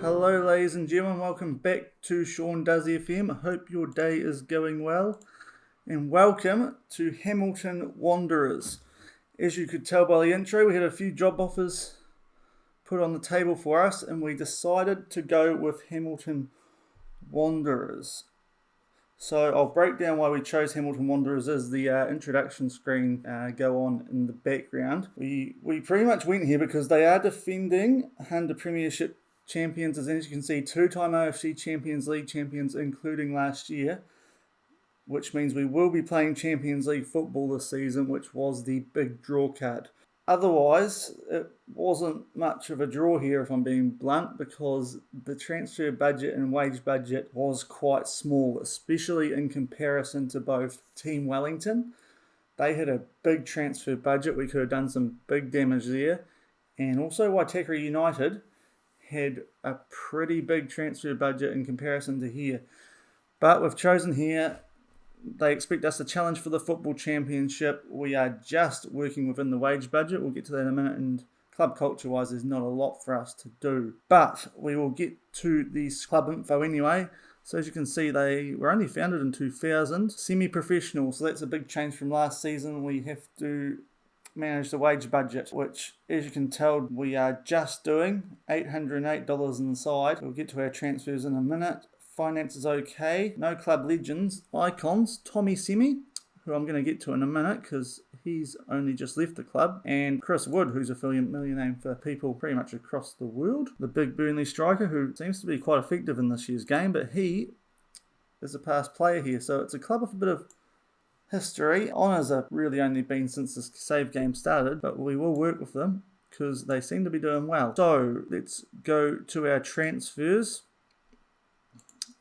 Hello ladies and gentlemen, welcome back to Shaun Does the FM. I hope your day is going well and welcome to Hamilton Wanderers. As you could tell by the intro, we had a few job offers put on the table for us and we decided to go with Hamilton Wanderers. So I'll break down why we chose Hamilton Wanderers as the introduction screen go on in the background. We pretty much went here because they are defending Handa Premiership champions, as you can see, two-time OFC Champions League champions, including last year, which means we will be playing Champions League football this season, which was the big draw card. Otherwise, it wasn't much of a draw here, if I'm being blunt, because the transfer budget and wage budget was quite small, especially in comparison to both Team Wellington. They had a big transfer budget. We could have done some big damage there. And also Waitakere United had a pretty big transfer budget in comparison to here. But we've chosen here. They expect us to challenge for the football championship. We are just working within the wage budget. We'll get to that in a minute. And club culture-wise, there's not a lot for us to do. But we will get to this club info anyway. So as you can see, they were only founded in 2000. Semi-professional, so that's a big change from last season. We have to manage the wage budget, which, as you can tell, we are just doing $808 inside. We'll get to our transfers in a minute. Finance is okay. No club legends. Icons, Tommy Semi, who I'm going to get to in a minute because he's only just left the club, and Chris Wood, who's a familiar name for people pretty much across the world. The big Burnley striker who seems to be quite effective in this year's game, but he is a past player here, so it's a club with a bit of history. Honours have really only been since the save game started, but we will work with them because they seem to be doing well. So let's go to our transfers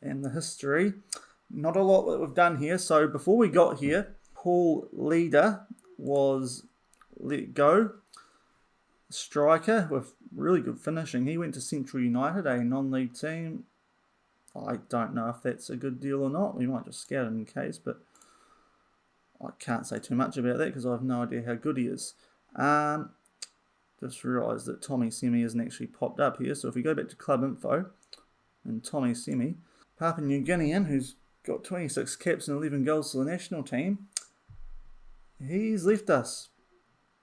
and the history. Not a lot that we've done here. So before we got here, Paul Leader was let go. Striker with really good finishing. He went to Central United, a non-league team. I don't know if that's a good deal or not. We might just scout it in case, but I can't say too much about that because I have no idea how good he is. Just realised that Tommy Semi hasn't actually popped up here. So if we go back to club info and Tommy Semi, Papua New Guinean, who's got 26 caps and 11 goals to the national team, he's left us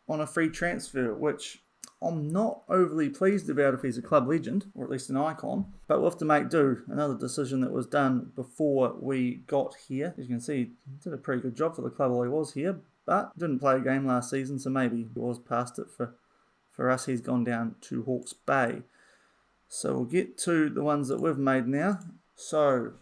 on a free transfer, which I'm not overly pleased about if he's a club legend, or at least an icon, but we'll have to make do. Another decision that was done before we got here. As you can see, he did a pretty good job for the club while he was here, but didn't play a game last season, so maybe he was past it for us. He's gone down to Hawke's Bay. So we'll get to the ones that we've made now. So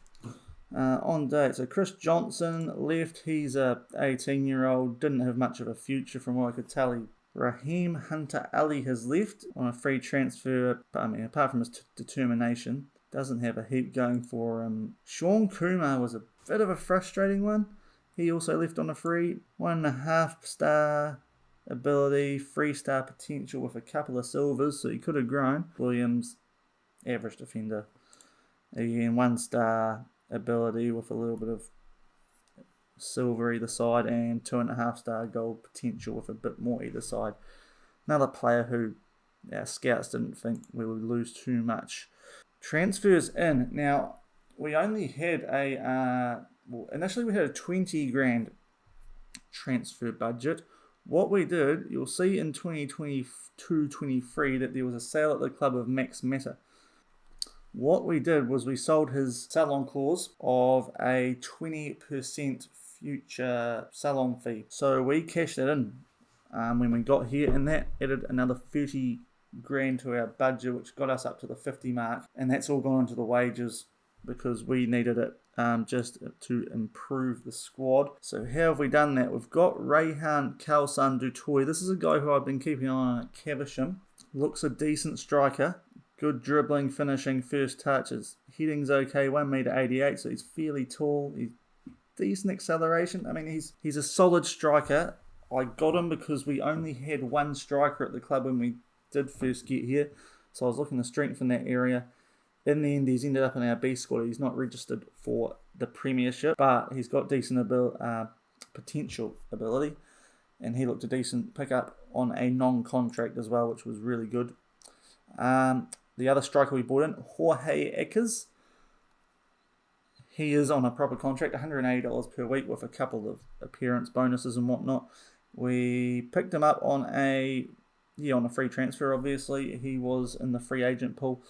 on date, so Chris Johnson left. He's a 18-year-old, didn't have much of a future from what I could tell. Raheem Hunter Ali has left on a free transfer. Apart from his determination, doesn't have a heap going for him. Shaun Kumar was a bit of a frustrating one. He also left on a free. 1.5 star ability, 3-star potential with a couple of silvers, so he could have grown. Williams, average defender. Again, 1-star ability with a little bit of silver either side, and 2.5-star gold potential with a bit more either side. Another player who our scouts didn't think we would lose too much. Transfers in. Now, we only had initially we had a 20 grand transfer budget. What we did, you'll see in 2022-23 that there was a sale at the club of Max Mata. What we did was we sold his sell-on clause of a 20% future sell-on fee. So we cashed it in when we got here, and that added another 30 grand to our budget, which got us up to the 50 mark. And that's all gone into the wages because we needed it just to improve the squad. So how have we done that? We've got Rayhan Kalsan Dutoy. This is a guy who I've been keeping an eye on at Caversham. Looks a decent striker. Good dribbling, finishing, first touches. Heading's okay, 1m88, so he's fairly tall. He's decent acceleration. I mean, he's a solid striker. I got him because we only had one striker at the club when we did first get here. So I was looking to strengthen that area. In the end, he's ended up in our B squad. He's not registered for the Premiership, but he's got decent potential ability. And he looked a decent pickup on a non-contract as well, which was really good. The other striker we bought in, Jorge Eckers. He is on a proper contract, $180 per week with a couple of appearance bonuses and whatnot. We picked him up on a free transfer, obviously. He was in the free agent pool.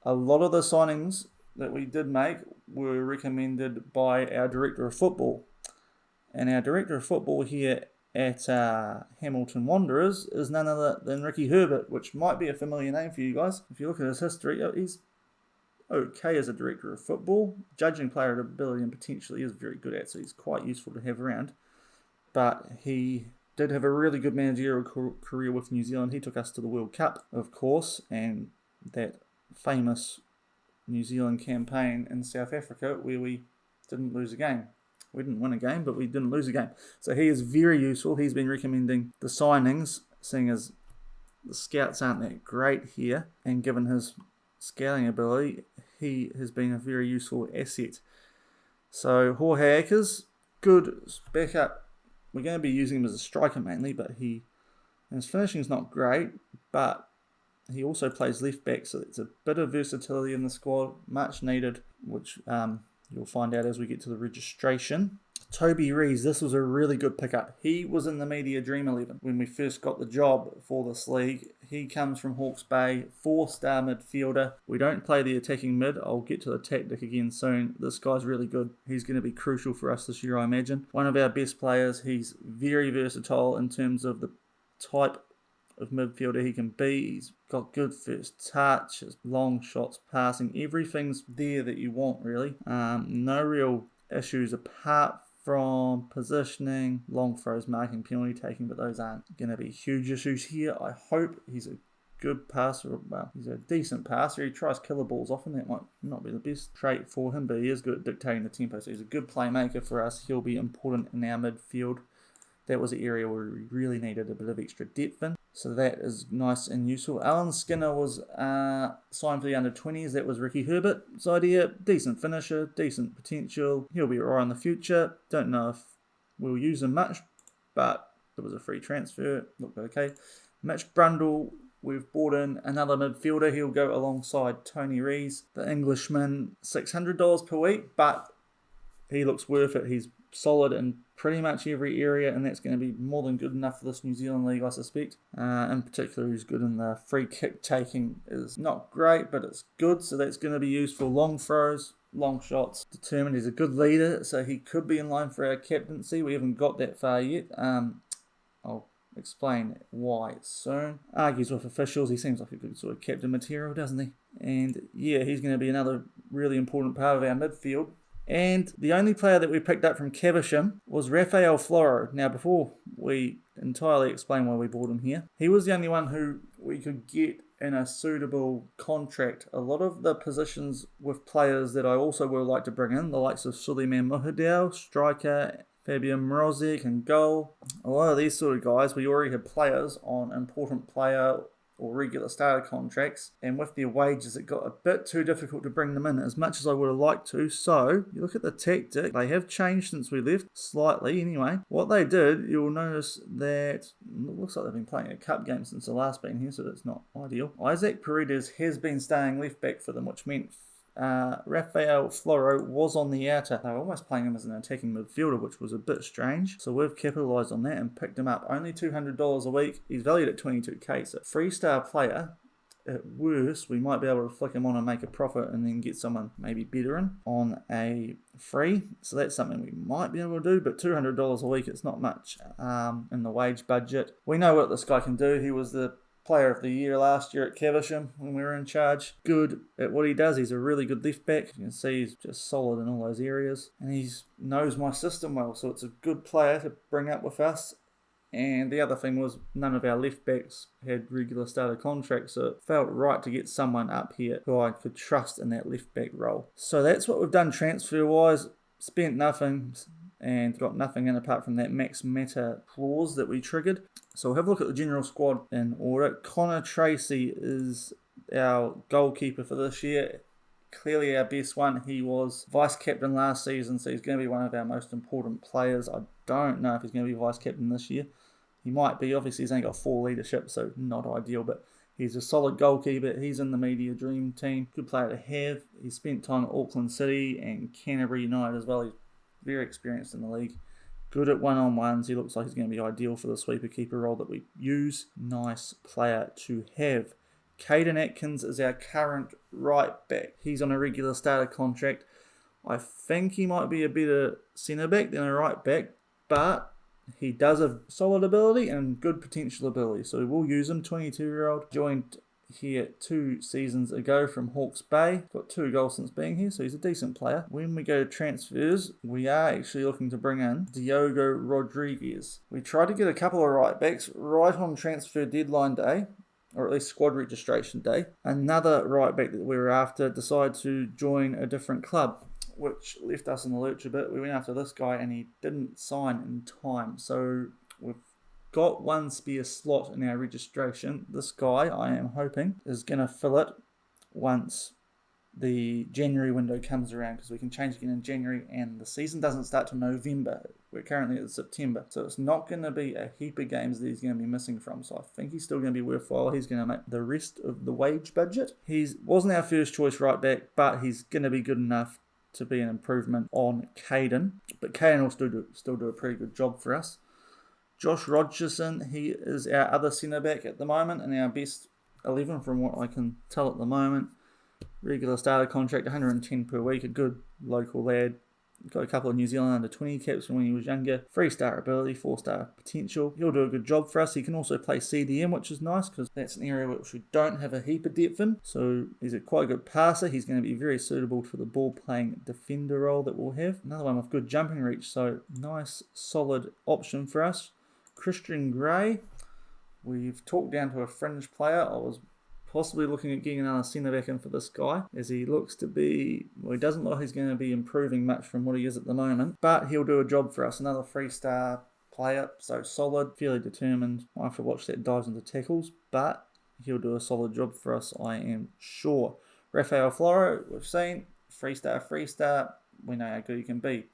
A lot of the signings that we did make were recommended by our Director of Football. And our Director of Football here at Hamilton Wanderers is none other than Ricky Herbert, which might be a familiar name for you guys. If you look at his history, he's okay as a Director of Football. Judging player ability and potentially is very good at, so he's quite useful to have around. But he did have a really good managerial career with New Zealand. He took us to the World Cup, of course, and that famous New Zealand campaign in South Africa where we didn't lose a game. We didn't win a game, but we didn't lose a game. So he is very useful. He's been recommending the signings, seeing as the scouts aren't that great here, and given his scouting ability, he has been a very useful asset. So Jorge Eckers, good backup. We're going to be using him as a striker mainly, but his finishing is not great, but he also plays left back, so it's a bit of versatility in the squad, much needed, which you'll find out as we get to the registration. Toby Rees, this was a really good pickup. He was in the media Dream 11 when we first got the job for this league. He comes from Hawke's Bay, 4-star midfielder. We don't play the attacking mid. I'll get to the tactic again soon. This guy's really good. He's going to be crucial for us this year, I imagine. One of our best players. He's very versatile in terms of the type of midfielder he can be. He's got good first touch, his long shots, passing, everything's there that you want really. No real issues apart from positioning, long throws, marking, penalty taking, but those aren't going to be huge issues here. I hope he's a good passer. Well, he's a decent passer. He tries killer balls often. That might not be the best trait for him, but he is good at dictating the tempo, so he's a good playmaker for us. He'll be important in our midfield. That was an area where we really needed a bit of extra depth in. So that is nice and useful. Alan Skinner was signed for the under-20s. That was Ricky Herbert's idea. Decent finisher, decent potential. He'll be alright in the future. Don't know if we'll use him much, but it was a free transfer. Looked okay. Mitch Brundle, we've bought in another midfielder. He'll go alongside Tony Rees, the Englishman. $600 per week, but he looks worth it. He's solid in pretty much every area, and that's going to be more than good enough for this New Zealand league, I suspect. In particular, he's good in the free kick taking. Is not great, but it's good, so that's going to be used for long throws, long shots. Determined, he's a good leader, so he could be in line for our captaincy. We haven't got that far yet. I'll explain why soon. Argues with officials. He seems like a good sort of captain material, doesn't he? And yeah, he's going to be another really important part of our midfield. And the only player that we picked up from Caversham was Rafael Floro. Now, before we entirely explain why we bought him here, he was the only one who we could get in a suitable contract. A lot of the positions with players that I also would like to bring in, the likes of Suleiman Muhadal, striker, Fabian Mrozek and goal. A lot of these sort of guys, we already have players on important player or regular starter contracts, and with their wages it got a bit too difficult to bring them in as much as I would have liked to. So you look at the tactic, they have changed since we left, slightly anyway. What they did, you'll notice that it looks like they've been playing a cup game since the last been here, so that's not ideal. Isaac Paredes has been staying left back for them, which meant Rafael Floro was on the outer. They were almost playing him as an attacking midfielder, which was a bit strange. So we've capitalised on that and picked him up. Only $200 a week. He's valued at $22k. So 3-star player. At worst, we might be able to flick him on and make a profit and then get someone maybe better in on a free. So that's something we might be able to do, but $200 a week, it's not much in the wage budget. We know what this guy can do. He was the Player of the Year last year at Caversham when we were in charge. Good at what he does. He's a really good left back. You can see he's just solid in all those areas. And he knows my system well, so it's a good player to bring up with us. And the other thing was none of our left backs had regular starter contracts, so it felt right to get someone up here who I could trust in that left back role. So that's what we've done transfer-wise. Spent nothing and got nothing in apart from that max meta clause that we triggered. So we'll have a look at the general squad in order. Connor Tracy is our goalkeeper for this year. Clearly our best one. He was vice-captain last season, so he's going to be one of our most important players. I don't know if he's going to be vice-captain this year. He might be. Obviously, he's only got 4 leadership, so not ideal, but He's a solid goalkeeper. He's in the media dream team. Good player to have. He spent time at Auckland City and Canterbury United as well. He's very experienced in the league. Good at one-on-ones. He looks like he's going to be ideal for the sweeper keeper role that we use. Nice player to have. Caden Atkins is our current right back. He's on a regular starter contract. I think he might be a better centre back than a right back, but he does have solid ability and good potential ability, so we'll use him. 22-year-old, joined here 2 seasons ago from Hawke's Bay. Got 2 goals since being here, so he's a decent player. When we go to transfers, we are actually looking to bring in Diogo Rodriguez. We tried to get a couple of right backs right on transfer deadline day, or at least squad registration day. Another right back that we were after decided to join a different club, which left us in the lurch a bit. We went after this guy and he didn't sign in time. So we've got 1 spare slot in our registration. This guy, I am hoping, is going to fill it once the January window comes around, because we can change again in January and the season doesn't start till November. We're currently at September, so it's not going to be a heap of games that he's going to be missing from, so I think he's still going to be worthwhile. He's going to make the rest of the wage budget. He wasn't our first choice right back, but he's going to be good enough to be an improvement on Caden, but Caden will still do a pretty good job for us. Josh Rogerson, he is our other centre back at the moment and our best 11 from what I can tell at the moment. Regular starter contract, 110 per week, a good local lad. Got a couple of New Zealand under 20 caps from when he was younger. 3-star ability, 4-star potential. He'll do a good job for us. He can also play CDM, which is nice because that's an area which we don't have a heap of depth in. So he's a quite good passer. He's going to be very suitable for the ball playing defender role that we'll have. Another one with good jumping reach, so nice solid option for us. Christian Gray, we've talked down to a fringe player. I was possibly looking at getting another centre back in for this guy, as he looks to be, well, he doesn't look like he's going to be improving much from what he is at the moment, but he'll do a job for us. Another 3-star player, so solid, fairly determined. I have to watch that dives into tackles, but he'll do a solid job for us, I am sure. Rafael Floro, we've seen, 3-star, we know how good he can be.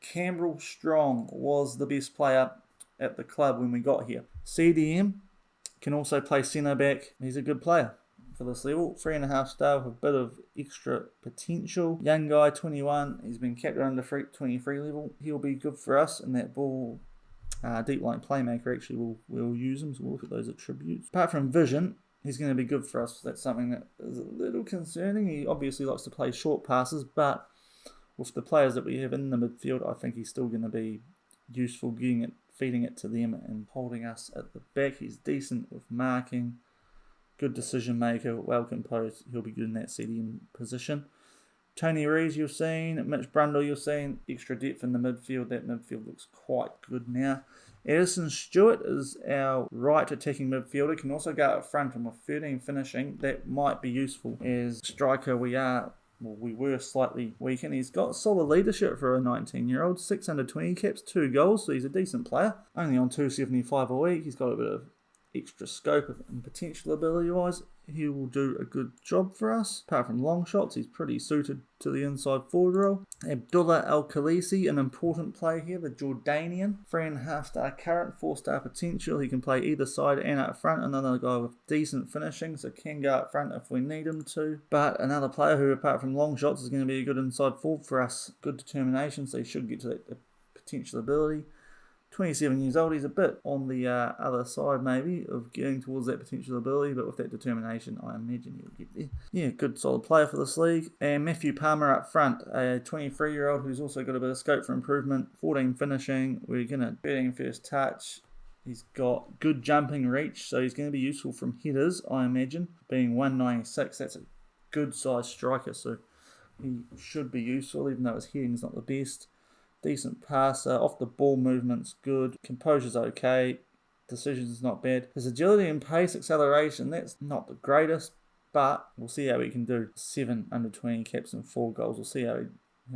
Campbell Strong was the best player at the club when we got here. CDM, can also play centre back. He's a good player for this level. 3.5 star with a bit of extra potential. Young guy, 21. He's been capped under 23 level. He'll be good for us in that ball. Deep line playmaker, actually, we'll use him. So we'll look at those attributes. Apart from vision, he's going to be good for us. That's something that is a little concerning. He obviously likes to play short passes, but with the players that we have in the midfield, I think he's still going to be useful feeding it to them and holding us at the back. He's decent with marking, good decision maker, well composed. He'll be good in that CDM position. Tony Rees, you've seen. Mitch Brundle, you've seen. Extra depth in the midfield. That midfield looks quite good now. Edison Stewart is our right attacking midfielder. Can also go up front, and with 13 finishing, that might be useful. As striker, we were slightly weak, and he's got solid leadership for a 19-year-old. 6 under 20 caps, 2 goals, so he's a decent player. Only on 275 a week. He's got a bit of extra scope and potential ability-wise. He will do a good job for us. Apart from long shots, he's pretty suited to the inside forward role. Abdullah El-Khalisi, an important player here, the Jordanian. 3.5 star current, 4-star potential. He can play either side and up front. Another guy with decent finishing, so can go up front if we need him to. But another player who, apart from long shots, is going to be a good inside forward for us. Good determination, so he should get to that potential ability. 27 years old, he's a bit on the other side maybe of getting towards that potential ability, but with that determination I imagine he'll get there. Yeah, good solid player for this league. And Matthew Palmer up front, a 23-year-old who's also got a bit of scope for improvement. 14 finishing, we're going to 13 first touch. He's got good jumping reach, so he's going to be useful from headers, I imagine. Being 196, that's a good size striker, so he should be useful even though his heading's not the best. Decent passer, off the ball movement's good, composure's okay, decisions not bad. His agility and pace, acceleration, that's not the greatest, but we'll see how he can do. 7 under 20 caps and 4 goals. We'll see how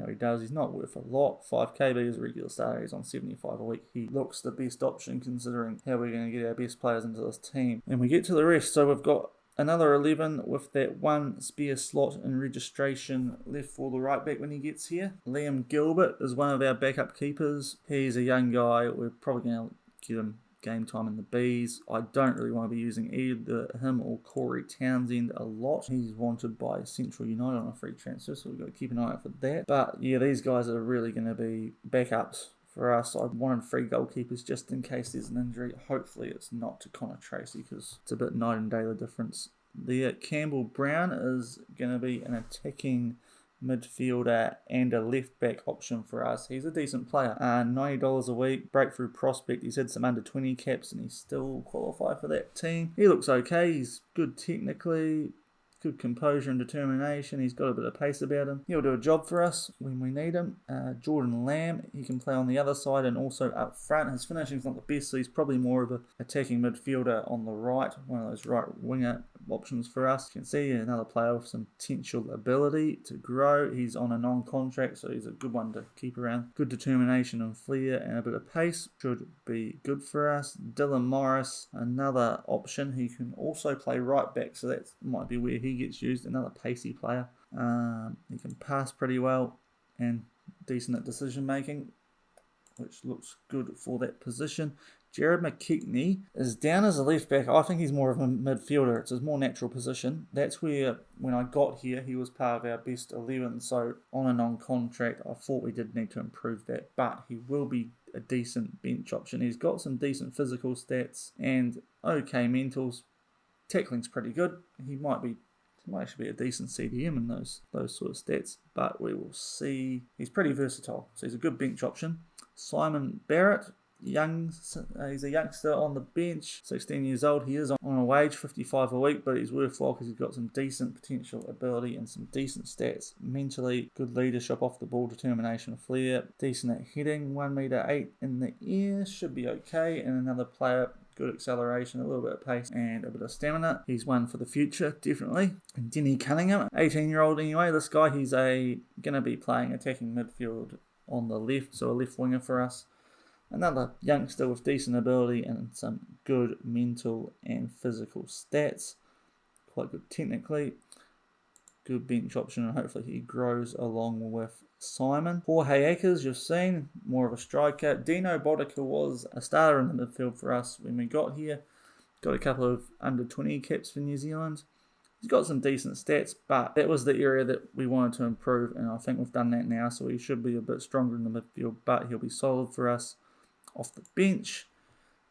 he does. He's not worth a lot. 5 KB is a regular starter. He's on 75 a week. He looks the best option considering how we're going to get our best players into this team. And we get to the rest. So we've got another 11 with that 1 spare slot in registration left for the right back when he gets here. Liam Gilbert is one of our backup keepers. He's a young guy. We're probably going to get him game time in the Bs. I don't really want to be using either him or Corey Townsend a lot. He's wanted by Central United on a free transfer, so we've got to keep an eye out for that. But yeah, these guys are really going to be backups for us. I wanted 3 goalkeepers just in case there's an injury. Hopefully it's not to Connor Tracy, because it's a bit night and day the difference there. Campbell Brown is going to be an attacking midfielder and a left back option for us. He's a decent player. $90 a week, breakthrough prospect. He's had some under 20 caps and he's still qualified for that team. He looks okay. He's good technically, good composure and determination. He's got a bit of pace about him. He'll do a job for us when we need him. Jordan Lamb, he can play on the other side and also up front. His finishing's not the best, so he's probably more of an attacking midfielder on the right, one of those right winger options for us. You can see another player with some potential ability to grow. He's on a non-contract, so he's a good one to keep around. Good determination and flair and a bit of pace should be good for us. Dylan Morris, another option. He can also play right back, so that might be where he gets used. Another pacey player. He can pass pretty well and decent at decision making, which looks good for that position. Jared McKeitney is down as a left back. I think he's more of a midfielder. It's his more natural position. That's where, when I got here, he was part of our best 11. So on a non-contract, I thought we did need to improve that. But he will be a decent bench option. He's got some decent physical stats and okay mentals. Tackling's pretty good. He might actually be a decent CDM in those sort of stats. But we will see. He's pretty versatile. So he's a good bench option. Simon Barrett. He's a youngster on the bench, 16 years old. He is on a wage, 55 a week, but he's worthwhile because he's got some decent potential ability and some decent stats. Mentally, good leadership off the ball, determination, flair, decent at heading, 1 meter 8 in the air, should be okay. And another player, good acceleration, a little bit of pace and a bit of stamina. He's one for the future, definitely. And Denny Cunningham, 18-year-old anyway. This guy, he's going to be playing attacking midfield on the left, so a left winger for us. Another youngster with decent ability and some good mental and physical stats. Quite good technically. Good bench option, and hopefully he grows along with Simon. Jorge Akers, you've seen, more of a striker. Dino Bodica was a starter in the midfield for us when we got here. Got a couple of under 20 caps for New Zealand. He's got some decent stats, but that was the area that we wanted to improve, and I think we've done that now, so he should be a bit stronger in the midfield, but he'll be solid for us off the bench.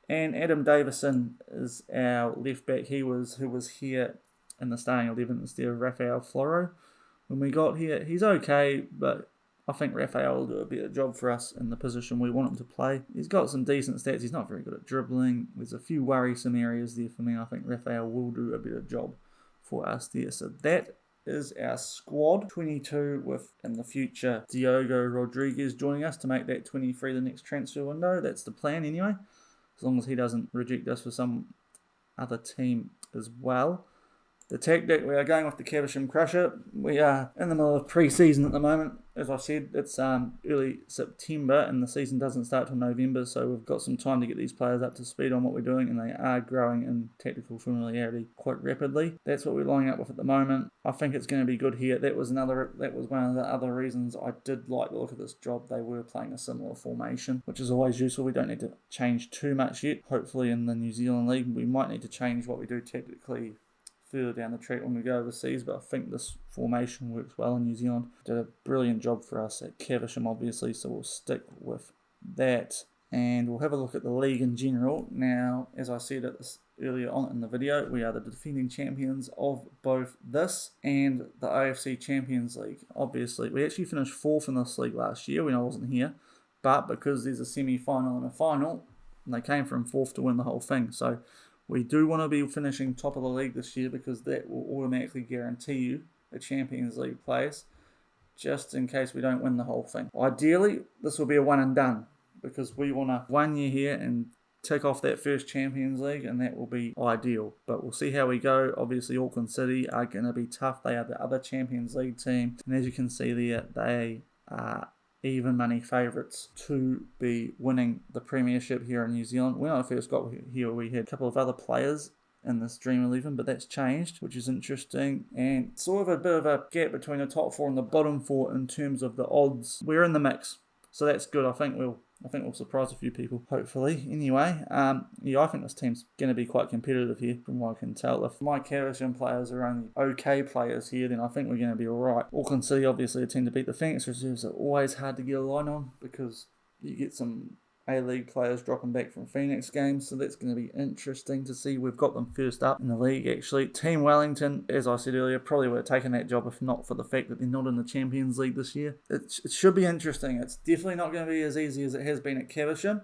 And Adam Davison is our left back. Who was here in the starting 11 instead of Rafael Floro when we got here. He's okay, but I think Rafael will do a better job for us in the position we want him to play. He's got some decent stats. He's not very good at dribbling. There's a few worrisome areas there for me. I think Rafael will do a better job for us there. So that is our squad. 22 with, in the future, Diogo Rodriguez joining us to make that 23 the next transfer window. That's the plan anyway, as long as he doesn't reject us for some other team as well. The tactic, we are going with the Caversham Crusher. We are in the middle of pre-season at the moment. As I said, it's early September and the season doesn't start till November, so we've got some time to get these players up to speed on what we're doing, and they are growing in tactical familiarity quite rapidly. That's what we're lining up with at the moment. I think it's going to be good here. That was one of the other reasons I did like the look of this job. They were playing a similar formation, which is always useful. We don't need to change too much yet. Hopefully in the New Zealand League, we might need to change what we do tactically further down the track when we go overseas, but I think this formation works well in New Zealand. Did a brilliant job for us at Caversham, obviously, so we'll stick with that. And we'll have a look at the league in general. Now, as I said earlier on in the video, we are the defending champions of both this and the AFC Champions League. Obviously, we actually finished 4th in this league last year when I wasn't here, but because there's a semi-final and a final, they came from 4th to win the whole thing. So we do want to be finishing top of the league this year because that will automatically guarantee you a Champions League place, just in case we don't win the whole thing. Ideally, this will be a one and done because we want to 1 year here and tick off that first Champions League, and that will be ideal. But we'll see how we go. Obviously, Auckland City are going to be tough. They are the other Champions League team, and as you can see there, they are even money favourites to be winning the Premiership here in New Zealand. When I first got here, we had a couple of other players in this Dream 11, but that's changed, which is interesting. And sort of a bit of a gap between the top 4 and the bottom 4 in terms of the odds. We're in the mix, so that's good. I think we'll I think we'll surprise a few people, hopefully. Anyway, yeah, I think this team's going to be quite competitive here, from what I can tell. If my Caversham players are only okay players here, then I think we're going to be alright. Auckland City, obviously, a team to beat. The Phoenix reserves are always hard to get a line on, because you get some A-League players dropping back from Phoenix games, so that's going to be interesting to see. We've got them first up in the league, actually. Team Wellington, as I said earlier, probably would have taken that job if not for the fact that they're not in the Champions League this year. It should be interesting. It's definitely not going to be as easy as it has been at Caversham,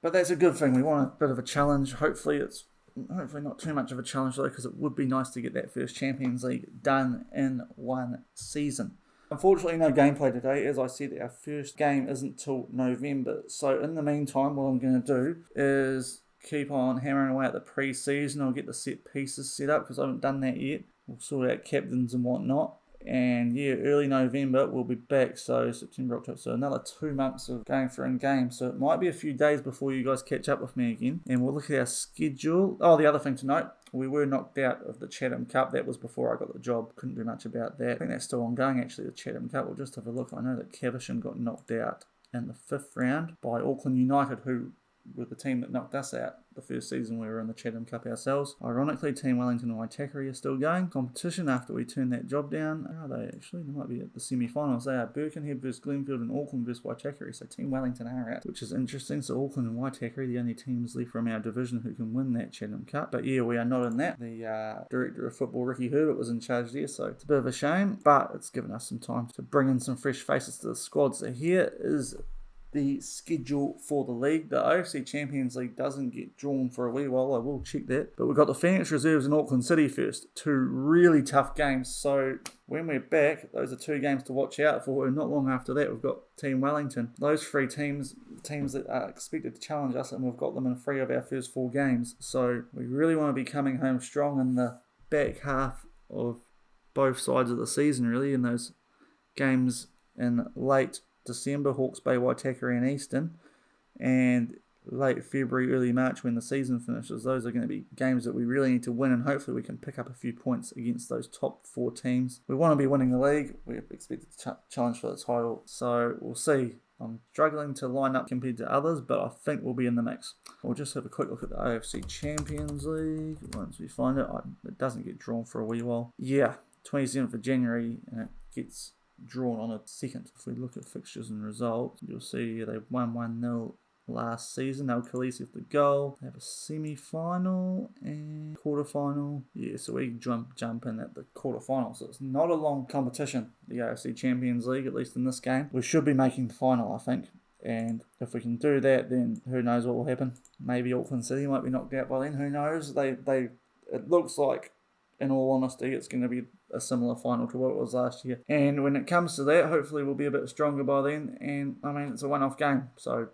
but that's a good thing. We want a bit of a challenge. Hopefully not too much of a challenge, though, because it would be nice to get that first Champions League done in one season. Unfortunately, no gameplay today. As I said, our first game isn't till November. So in the meantime, what I'm going to do is keep on hammering away at the pre-season. I'll get the set pieces set up because I haven't done that yet. We'll sort out captains and whatnot. And yeah, early November we'll be back. So September, October. So another 2 months of going through in games. So it might be a few days before you guys catch up with me again. And we'll look at our schedule. Oh, the other thing to note. We were knocked out of the Chatham Cup. That was before I got the job. Couldn't do much about that. I think that's still ongoing, actually, the Chatham Cup. We'll just have a look. I know that Caversham got knocked out in the 5th round by Auckland United, who were the team that knocked us out the first season we were in the Chatham Cup ourselves. Ironically, Team Wellington and Waitakere are still going. Competition after we turned that job down. Are they actually? They might be at the semi-finals. They are Birkenhead versus Glenfield and Auckland versus Waitakere. So Team Wellington are out, which is interesting. So Auckland and Waitakere, the only teams left from our division who can win that Chatham Cup. But yeah, we are not in that. The director of football, Ricky Herbert, was in charge there. So it's a bit of a shame, but it's given us some time to bring in some fresh faces to the squad. So here is the schedule for the league. The AFC Champions League doesn't get drawn for a wee while. I will check that. But we've got the Phoenix reserves in Auckland City first. 2 really tough games. So when we're back, those are 2 games to watch out for. And not long after that, we've got Team Wellington. Those 3 teams that are expected to challenge us, and we've got them in 3 of our first 4 games. So we really want to be coming home strong in the back half of both sides of the season, really, in those games in late December, Hawke's Bay, Waitakere and Eastern, and late February, early March when the season finishes. Those are going to be games that we really need to win, and hopefully we can pick up a few points against those top 4 teams. We want to be winning the league. We're expected to challenge for the title, so we'll see. I'm struggling to line up compared to others, but I think we'll be in the mix. We'll just have a quick look at the AFC Champions League once we find it. It doesn't get drawn for a wee while. Yeah, 27th of January, and it gets drawn on a 2nd. If we look at fixtures and results, you'll see they won 1-0 last season. They'll Khaleesi with the goal. They have a semi-final and quarter-final. Yeah, so we jump in at the quarter-final. So it's not a long competition, the AFC Champions League, at least in this game. We should be making the final, I think. And if we can do that, then who knows what will happen. Maybe Auckland City might be knocked out by then. Who knows? It looks like, in all honesty, it's going to be a similar final to what it was last year. And when it comes to that, hopefully we'll be a bit stronger by then. And, I mean, it's a one-off game, so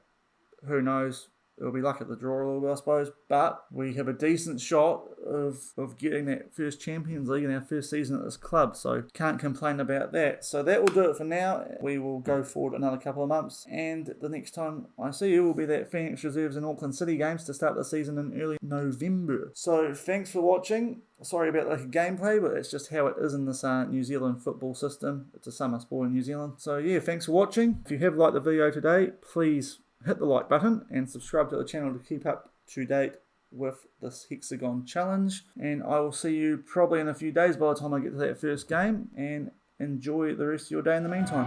who knows? It'll be luck at the draw a little bit, I suppose. But we have a decent shot of getting that first Champions League in our first season at this club. So can't complain about that. So that will do it for now. We will go forward another couple of months. And the next time I see you will be that Phoenix Reserves and Auckland City games to start the season in early November. So thanks for watching. Sorry about the gameplay, but it's just how it is in this New Zealand football system. It's a summer sport in New Zealand. So yeah, thanks for watching. If you have liked the video today, please hit the like button and subscribe to the channel to keep up to date with this Hexagon challenge. And I will see you probably in a few days by the time I get to that first game, and enjoy the rest of your day in the meantime.